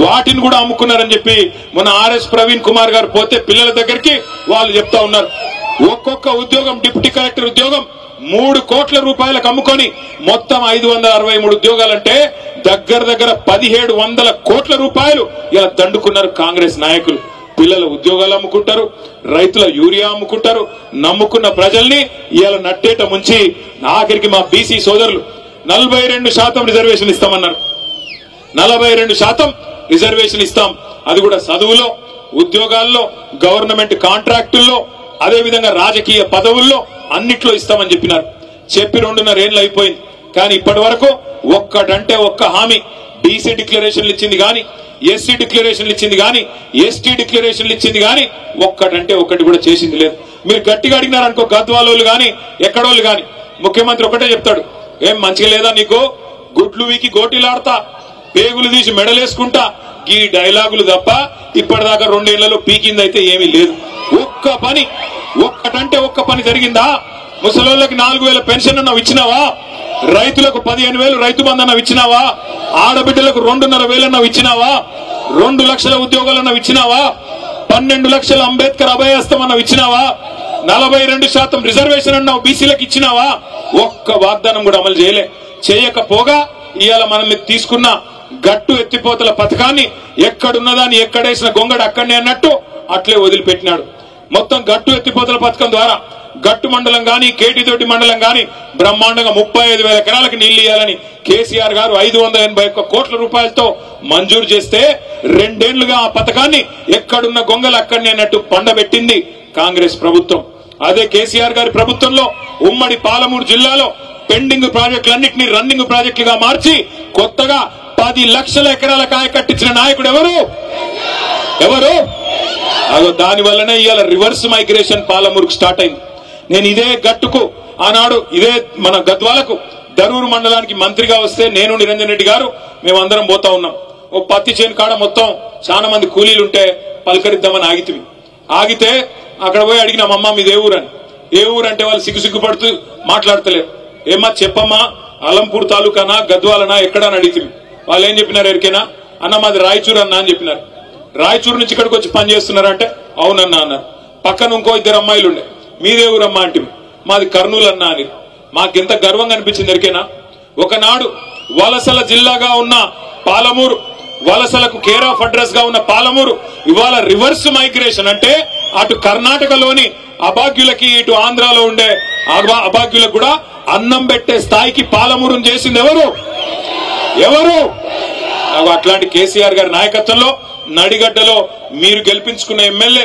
వాటిని కూడా అమ్ముకున్నారని చెప్పి మన ఆర్ఎస్ ప్రవీణ్ కుమార్ గారు పోతే పిల్లల దగ్గరికి వాళ్ళు చెప్తా ఉన్నారు. ఒక్కొక్క ఉద్యోగం డిప్యూటీ కలెక్టర్ ఉద్యోగం 3 కోట్ల రూపాయలకు అమ్ముకొని మొత్తం 563 ఉద్యోగాలంటే దగ్గర 1700 కోట్ల రూపాయలు ఇలా దండుకున్నారు కాంగ్రెస్ నాయకులు. పిల్లల ఉద్యోగాలు అమ్ముకుంటారు, రైతుల యూరియా అమ్ముకుంటారు, నమ్ముకున్న ప్రజల్ని ఇలా నట్టేట ముంచి ఆఖరికి మా బీసీ సోదరులు 42% రిజర్వేషన్ ఇస్తామన్నారు. 42% రిజర్వేషన్ ఇస్తాం, అది కూడా చదువులో, ఉద్యోగాల్లో, గవర్నమెంట్ కాంట్రాక్టుల్లో, అదేవిధంగా రాజకీయ పదవుల్లో అన్నిట్లో ఇస్తామని చెప్పినారు. చెప్పి 2.5 ఏళ్ళు అయిపోయింది. కానీ ఇప్పటి వరకు ఒక్కటంటే ఒక్క హామీ బీసీ డిక్లరేషన్లు ఇచ్చింది గాని, ఎస్సీ డిక్లరేషన్లు ఇచ్చింది గాని, ఎస్టీ డిక్లరేషన్లు ఇచ్చింది గాని ఒక్కటంటే ఒక్కటి కూడా చేసింది లేదు. మీరు గట్టిగా అడిగినారనుకో గద్వాలోళ్ళు గాని ఎక్కడోళ్ళు గాని ముఖ్యమంత్రి ఒకటే చెప్తాడు, ఏం మంచిగా లేదా నీకు, గుడ్లు వీకి గోటీలాడతా, పేగులు తీసి మెడలేసుకుంటా, ఈ డైలాగులు తప్ప ఇప్పటిదాకా 2 ఏళ్లలో పీకింది అయితే ఏమీ లేదు. ఒక్క పని, ఒక్కటంటే ఒక్క పని జరిగిందా? ముసలోళ్ళకి 4000 పెన్షన్ అన్నావు ఇచ్చినావా? రైతులకు 15,000 రైతు బంధు అన్నావు ఇచ్చినావా? ఆడబిడ్డలకు 2,500 అన్నావు ఇచ్చినావా? 2 లక్షల ఉద్యోగాలు అన్నావు ఇచ్చినావా? 12 లక్షల అంబేద్కర్ అభయహస్తం అన్నావు ఇచ్చినావా? 42% రిజర్వేషన్ అన్నావు బీసీలకు ఇచ్చినావా? ఒక్క వాగ్దానం కూడా అమలు చేయకపోగా ఇవాళ మనం తీసుకున్న గట్టు ఎత్తిపోతల పథకాన్ని ఎక్కడున్నదాన్ని ఎక్కడేసిన గొంగడు అక్కడనే అన్నట్టు అట్లే వదిలిపెట్టినాడు. మొత్తం గట్టు ఎత్తిపోతల పథకం ద్వారా గట్టు మండలం గాని, కేటీతోటి మండలం గాని బ్రహ్మాండంగా 35,000 ఎకరాలకు నీళ్లు ఇవ్వాలని కేసీఆర్ గారు 581 కోట్ల రూపాయలతో మంజూరు చేస్తే 2 ఏళ్లుగా ఆ పథకాన్ని ఎక్కడున్న గొంగలు అక్కడనే అన్నట్టు పండబెట్టింది కాంగ్రెస్ ప్రభుత్వం. అదే కేసీఆర్ గారి ప్రభుత్వంలో ఉమ్మడి పాలమూరు జిల్లాలో పెండింగ్ ప్రాజెక్టులన్నింటినీ రన్నింగ్ ప్రాజెక్టులుగా మార్చి కొత్తగా 10 లక్షల ఎకరాల కాయ కట్టించిన నాయకుడు ఎవరు? అదో దాని వల్లనే ఇవాళ రివర్స్ మైగ్రేషన్ పాలమూరుకు స్టార్ట్ అయింది. నేను ఇదే గట్టుకు ఆనాడు ఇదే మన గద్వాలకు దరూరు మండలానికి మంత్రిగా వస్తే నేను నిరంజన్ రెడ్డి గారు మేమందరం పోతా ఉన్నాం. ఓ పత్తి చేను కాడ మొత్తం చాలా మంది కూలీలుంటే పలకరిద్దామని ఆగితే అక్కడ పోయి అడిగినాం, అమ్మ మీది ఏ ఊరని. ఏ ఊరంటే వాళ్ళు సిగ్గుపడుతూ మాట్లాడతలేరు. ఏమ్మా చెప్పమ్మా, అలంపూర్ తాలూకానా గద్వాలనా ఎక్కడని అడిగితే వాళ్ళు ఏం చెప్పినారు ఎరికేనా? అన్న మాది రాయచూరు అన్న అని చెప్పినారు. రాయచూరు నుంచి ఇక్కడికి వచ్చి పని చేస్తున్నారంటే అవునన్నా అన్నారు. పక్కన ఇంకో 2 అమ్మాయిలు ఉండే, మీదే ఊరమ్మా అంటే మాది కర్నూలు అన్నా అని. మాకెంత గర్వంగా అనిపించింది ఎరికేనా? ఒకనాడు వలసల జిల్లాగా ఉన్న పాలమూరు, వలసలకు కేర్ ఆఫ్ అడ్రస్ గా ఉన్న పాలమూరు ఇవాళ రివర్స్ మైగ్రేషన్ అంటే అటు కర్ణాటకలోని అభాగ్యులకి ఇటు ఆంధ్రాలో ఉండే అభాగ్యులకు కూడా అన్నం పెట్టే స్థాయికి పాలమూరును చేసింది ఎవరు? అట్లాంటి కేసీఆర్ గారి నాయకత్వంలో నడిగడ్డలో మీరు గెలిపించుకున్న ఎమ్మెల్యే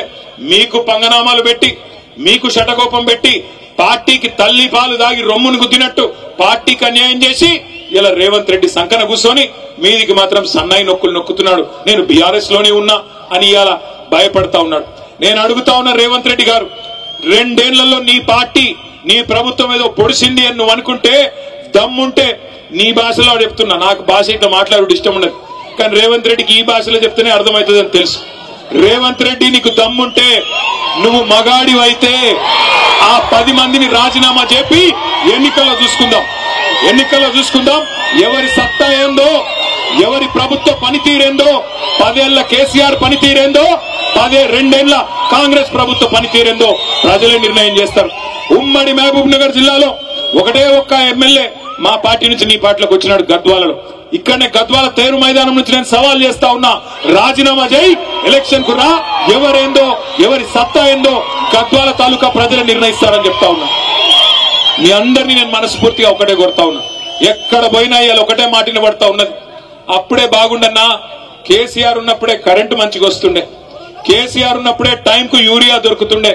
మీకు పంగనామాలు పెట్టి, మీకు శటకోపం పెట్టి, పార్టీకి తల్లి పాలు దాగి రొమ్మును గుద్దినట్టు పార్టీకి అన్యాయం చేసి ఇలా రేవంత్ రెడ్డి సంకన కూర్చొని మీదికి మాత్రం సన్నాయి నొక్కులు నొక్కుతున్నాడు. నేను బీఆర్ఎస్ లోనే ఉన్నా అని ఇలా భయపడతా ఉన్నాడు. నేను అడుగుతా ఉన్నా రేవంత్ రెడ్డి గారు, 2 ఏళ్లలో నీ పార్టీ నీ ప్రభుత్వం ఏదో పొడిసింది అని నువ్వు అనుకుంటే దమ్ముంటే నీ భాషలో చెప్తున్నా, నాకు భాష ఇట్లా మాట్లాడు ఇష్టం ఉండదు, కానీ రేవంత్ రెడ్డికి ఈ భాషలో చెప్తేనే అర్థమవుతుందని తెలుసు. రేవంత్ రెడ్డి నీకు దమ్ముంటే నువ్వు మగాడివైతే ఆ 10 మందిని రాజీనామా చెప్పి ఎన్నికల్లో చూసుకుందాం ఎవరి సత్తా ఏందో, ఎవరి ప్రభుత్వ పనితీరేందో, 10 ఏళ్ల కేసీఆర్ పనితీరేందో, 2 ఏళ్ల కాంగ్రెస్ ప్రభుత్వ పనితీరేందో ప్రజలే నిర్ణయం చేస్తారు. ఉమ్మడి మహబూబ్ నగర్ జిల్లాలో ఒకటే ఒక్క ఎమ్మెల్యే మా పార్టీ నుంచి నీ పార్టీలోకి వచ్చినాడు గద్వాలలో. ఇక్కడనే గద్వాల తేరు మైదానం నుంచి నేను సవాల్ చేస్తా ఉన్నా, రాజీనామా చేయి, ఎలక్షన్ కు రా, ఎవరేందో ఎవరి సత్తా ఏందో గద్వాల తాలూకా ప్రజలు నిర్ణయిస్తారని చెప్తా ఉన్నా. మీ అందరినీ నేను మనస్ఫూర్తిగా ఒకటే కోరుతా ఉన్నా, ఎక్కడ పోయినా ఇవాళ ఒకటే మాటిన పడతా ఉన్నది. అప్పుడే బాగుండన్నా, కేసీఆర్ ఉన్నప్పుడే కరెంటు మంచిగా వస్తుండే, కేసీఆర్ ఉన్నప్పుడే టైంకు యూరియా దొరుకుతుండే,